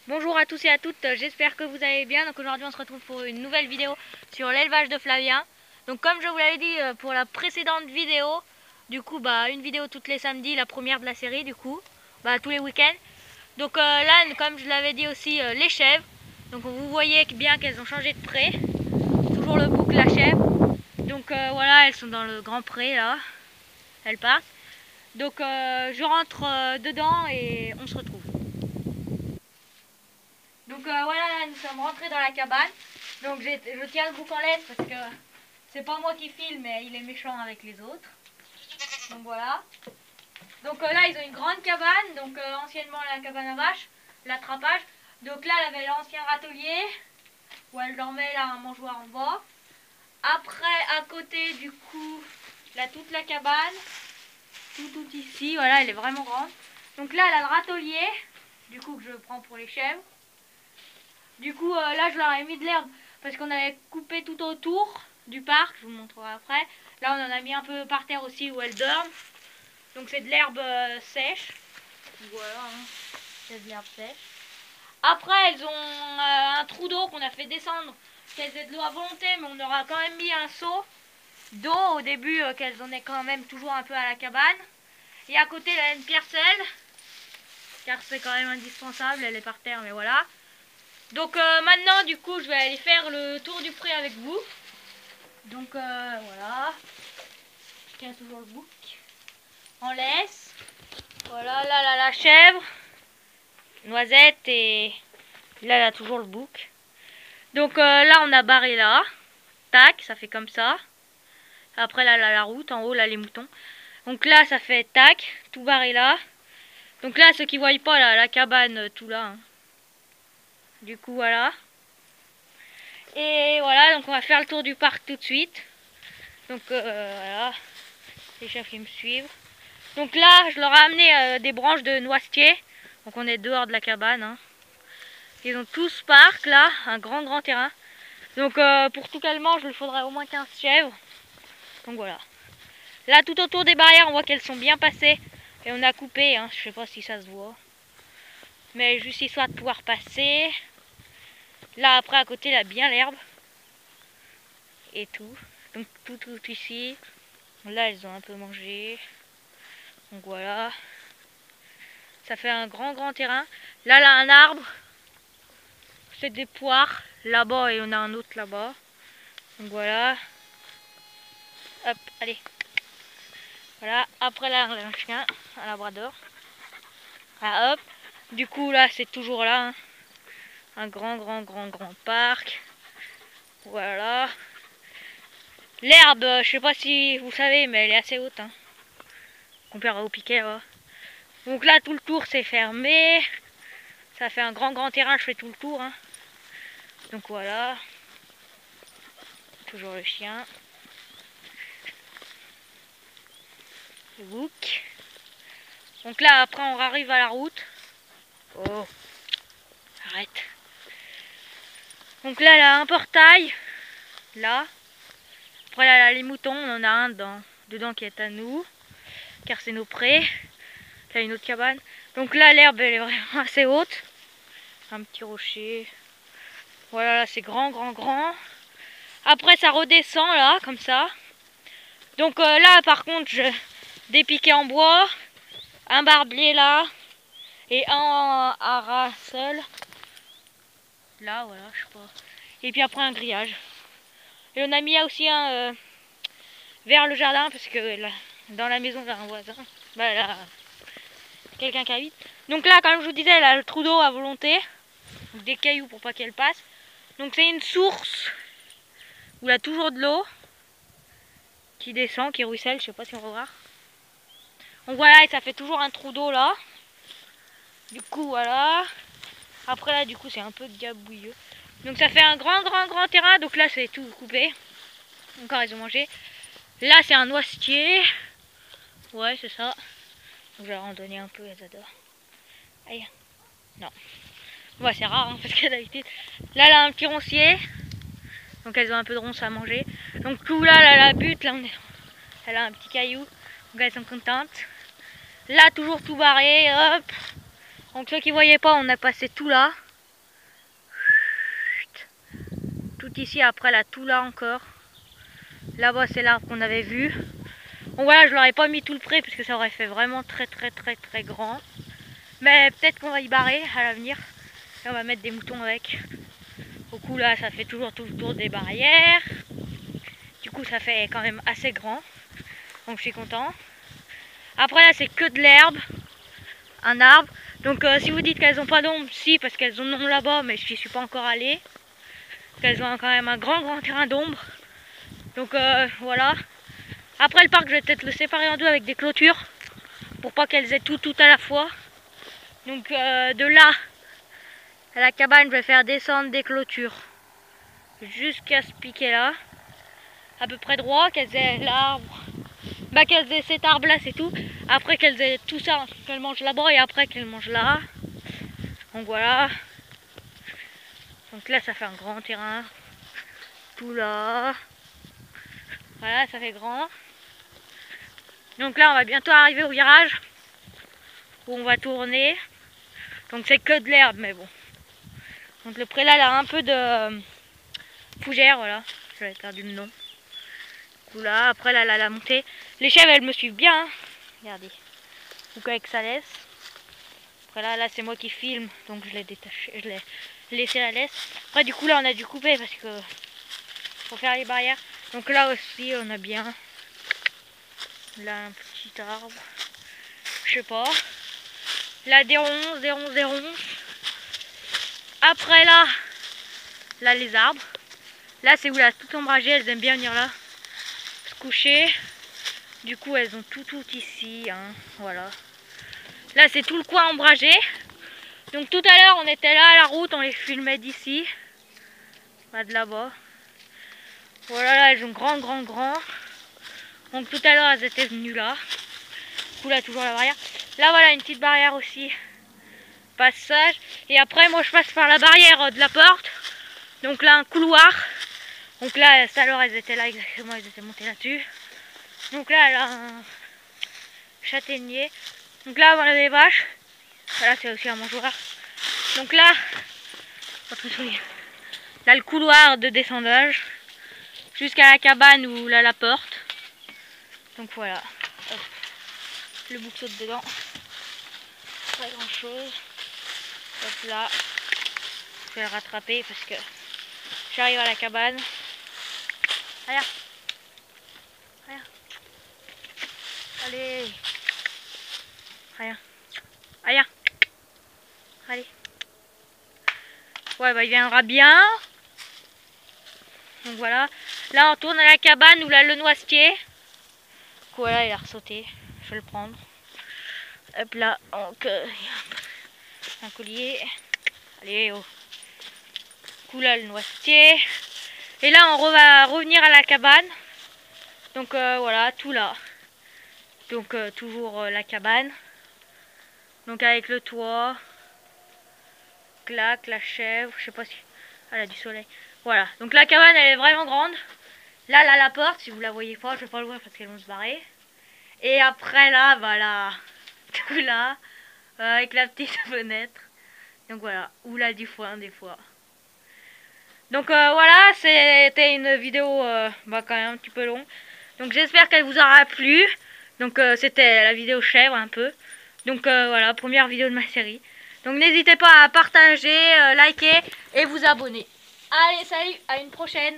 Bonjour à tous et à toutes, j'espère que vous allez bien. Donc aujourd'hui on se retrouve pour une nouvelle vidéo sur l'élevage de Flavien. Donc comme je vous l'avais dit pour la précédente vidéo, du coup une vidéo tous les samedis, la première de la série du coup, tous les week-ends. Donc là comme je l'avais dit aussi les chèvres. Donc vous voyez bien qu'elles ont changé de pré. Toujours le bouc, la chèvre. Donc voilà, elles sont dans le grand pré là. Elles partent. Donc je rentre dedans et on se retrouve. Donc voilà, là, nous sommes rentrés dans la cabane. Donc je tiens le bouc en laisse parce que c'est pas moi qui filme, mais il est méchant avec les autres. Donc voilà. Donc là, ils ont une grande cabane. Donc anciennement la cabane à vache, l'attrapage. Donc là, elle avait l'ancien râtelier où elle dormait là, un mangeoir en bas. Après, à côté, du coup, là, toute la cabane. Tout ici, voilà, elle est vraiment grande. Donc là, elle a le râtelier, du coup, que je prends pour les chèvres. Du coup, là, je leur ai mis de l'herbe parce qu'on avait coupé tout autour du parc. Je vous montrerai après. Là, on en a mis un peu par terre aussi où elles dorment. Donc, c'est de l'herbe sèche. Voilà, hein. C'est de l'herbe sèche. Après, elles ont un trou d'eau qu'on a fait descendre. Qu'elles aient de l'eau à volonté, mais on aura quand même mis un seau d'eau au début, qu'elles en aient quand même toujours un peu à la cabane. Et à côté, là, une piercelle, car c'est quand même indispensable. Elle est par terre, mais voilà. Donc maintenant du coup je vais aller faire le tour du pré avec vous. Donc voilà. Je tiens toujours le bouc en laisse. Voilà, là la chèvre, Noisette, et là elle a toujours le bouc. Donc là on a barré là. Tac, ça fait comme ça. Après là la route, en haut là les moutons. Donc là ça fait tac, tout barré là. Donc là ceux qui voient pas là, la cabane, tout là. Hein. Du coup voilà. Et voilà, donc on va faire le tour du parc tout de suite. Donc voilà, les chefs qui me suivent. Donc là, je leur ai amené des branches de noisetier. Donc on est dehors de la cabane. Hein. Ils ont tout ce parc là, un grand terrain. Donc pour tout qu'elles mangent, il faudrait au moins 15 chèvres. Donc voilà. Là, tout autour des barrières, on voit qu'elles sont bien passées. Et on a coupé, hein. Je sais pas si ça se voit. Mais juste histoire de pouvoir passer. Là, après, à côté, il y a bien l'herbe. Et tout. Donc tout ici. Là, elles ont un peu mangé. Donc voilà. Ça fait un grand terrain. Là, là, un arbre. C'est des poires. Là-bas, et on a un autre là-bas. Donc voilà. Hop, allez. Voilà. Après, là, on a un chien. Un labrador. Ah, hop. Du coup, là, c'est toujours là. Hein. Un grand parc. Voilà. L'herbe, je sais pas si vous savez, mais elle est assez haute. Hein. Comparé au piquet, là. Donc là, tout le tour, c'est fermé. Ça fait un grand terrain, je fais tout le tour. Hein. Donc voilà. Toujours le chien. Le bouc. Donc là, après, on arrive à la route. Oh, arrête. Donc là, elle a un portail. Là. Après, là, les moutons, on en a un dedans qui est à nous. Car c'est nos prés. Là, une autre cabane. Donc là, l'herbe, elle est vraiment assez haute. Un petit rocher. Voilà, là, c'est grand. Après, ça redescend, là, comme ça. Donc là, par contre, des piquets en bois. Un barbier, là. Et un arasol. Là, voilà, je sais pas. Et puis après, un grillage. Et on a mis aussi un vers le jardin, parce que là, dans la maison, il y a un voisin. Là, quelqu'un qui habite. Donc là, comme je vous disais, elle a le trou d'eau à volonté. Donc des cailloux pour pas qu'elle passe. Donc c'est une source où il y a toujours de l'eau qui descend, qui ruisselle, je sais pas si on va voir. Donc voilà, et ça fait toujours un trou d'eau là. Du coup, voilà. Après là, du coup, c'est un peu gabouilleux. Donc ça fait un grand terrain. Donc là, c'est tout coupé. Encore, ils ont mangé. Là, c'est un noisetier. Ouais, c'est ça. Donc je vais leur en donner un peu, elles adorent. Aïe. Non. Ouais, c'est rare, hein, parce que d'habitude... Là, elle a un petit roncier. Donc elles ont un peu de ronces à manger. Donc tout là, la butte, là, elle a un petit caillou. Donc elles sont contentes. Là, toujours tout barré, hop. Donc ceux qui voyaient pas, on a passé tout là. tout ici, après là, tout là encore. Là-bas, c'est l'arbre qu'on avait vu. Bon voilà, je leur ai pas mis tout le pré parce que ça aurait fait vraiment très grand. Mais peut-être qu'on va y barrer à l'avenir. Et on va mettre des moutons avec. Au coup là, ça fait toujours tout le tour des barrières. Du coup, ça fait quand même assez grand. Donc je suis content. Après là, c'est que de l'herbe. Un arbre. Donc si vous dites qu'elles n'ont pas d'ombre, si, parce qu'elles en ont là-bas, mais je n'y suis pas encore allée. Qu'elles ont quand même un grand terrain d'ombre. Donc voilà. Après le parc, je vais peut-être le séparer en deux avec des clôtures. Pour pas qu'elles aient tout à la fois. Donc de là à la cabane, je vais faire descendre des clôtures. Jusqu'à ce piquet là. À peu près droit, qu'elles aient l'arbre. Bah qu'elles aient cet arbre là, c'est tout. Après qu'elles aient tout ça, qu'elles mangent là-bas et après qu'elles mangent là. Donc voilà. Donc là, ça fait un grand terrain. Tout là. Voilà, ça fait grand. Donc là, on va bientôt arriver au virage. Où on va tourner. Donc c'est que de l'herbe, mais bon. Donc le pré là, a un peu de fougère, voilà. J'avais perdu le nom. Là, après là, la montée. Les chèvres, elles me suivent bien. Hein. Regardez. Donc avec sa laisse. Après là, c'est moi qui filme. Donc je l'ai détaché. Je l'ai laissé la laisse. Après du coup là, on a dû couper parce que pour faire les barrières. Donc là aussi, on a bien. Là, un petit arbre. Je sais pas. Là, des ronces. Après là, les arbres. Là, c'est où là, tout ombragé. Elles aiment bien venir là. Coucher. Du coup elles ont tout ici, hein. Voilà. Là c'est tout le coin ombragé. Donc tout à l'heure on était là à la route, on les filmait d'ici. Pas de là-bas. Voilà, là elles ont grand. Donc tout à l'heure elles étaient venues là. Du coup là toujours la barrière. Là voilà une petite barrière aussi. Passage. Et après moi je passe par la barrière de la porte. Donc là un couloir. Donc là tout à l'heure elles étaient là exactement, elles étaient montées là-dessus. Donc là, elle a un châtaignier. Donc là, on a des vaches. Voilà, c'est aussi un mangeoire. Donc là, le couloir de descendage jusqu'à la cabane ou là la porte. Donc voilà. Hop. Le bouc saute dedans. Pas grand chose. Hop là. Je vais le rattraper parce que j'arrive à la cabane. Regarde. Allez. Rien. Allez. Ouais, bah il viendra bien. Donc voilà. Là, on tourne à la cabane où là, le noisetier. Donc voilà, il a ressauté. Je vais le prendre. Hop là. Donc, un collier. Allez, oh. Du coup, là, le noisetier. Et là, on va revenir à la cabane. Donc voilà, tout là. Donc toujours la cabane. Donc avec le toit. Clac, la chèvre, je sais pas si... Elle a du soleil. Voilà, donc la cabane elle est vraiment grande. Là, la porte, si vous la voyez pas, je vais pas l'ouvrir parce qu'elles vont se barrer. Et après là, voilà. Tout là. Avec la petite fenêtre. Donc voilà, ou là du foin des fois. Donc voilà, c'était une vidéo quand même un petit peu longue. Donc j'espère qu'elle vous aura plu. Donc c'était la vidéo chèvre un peu. Donc voilà, première vidéo de ma série. Donc n'hésitez pas à partager, liker et vous abonner. Allez, salut, à une prochaine.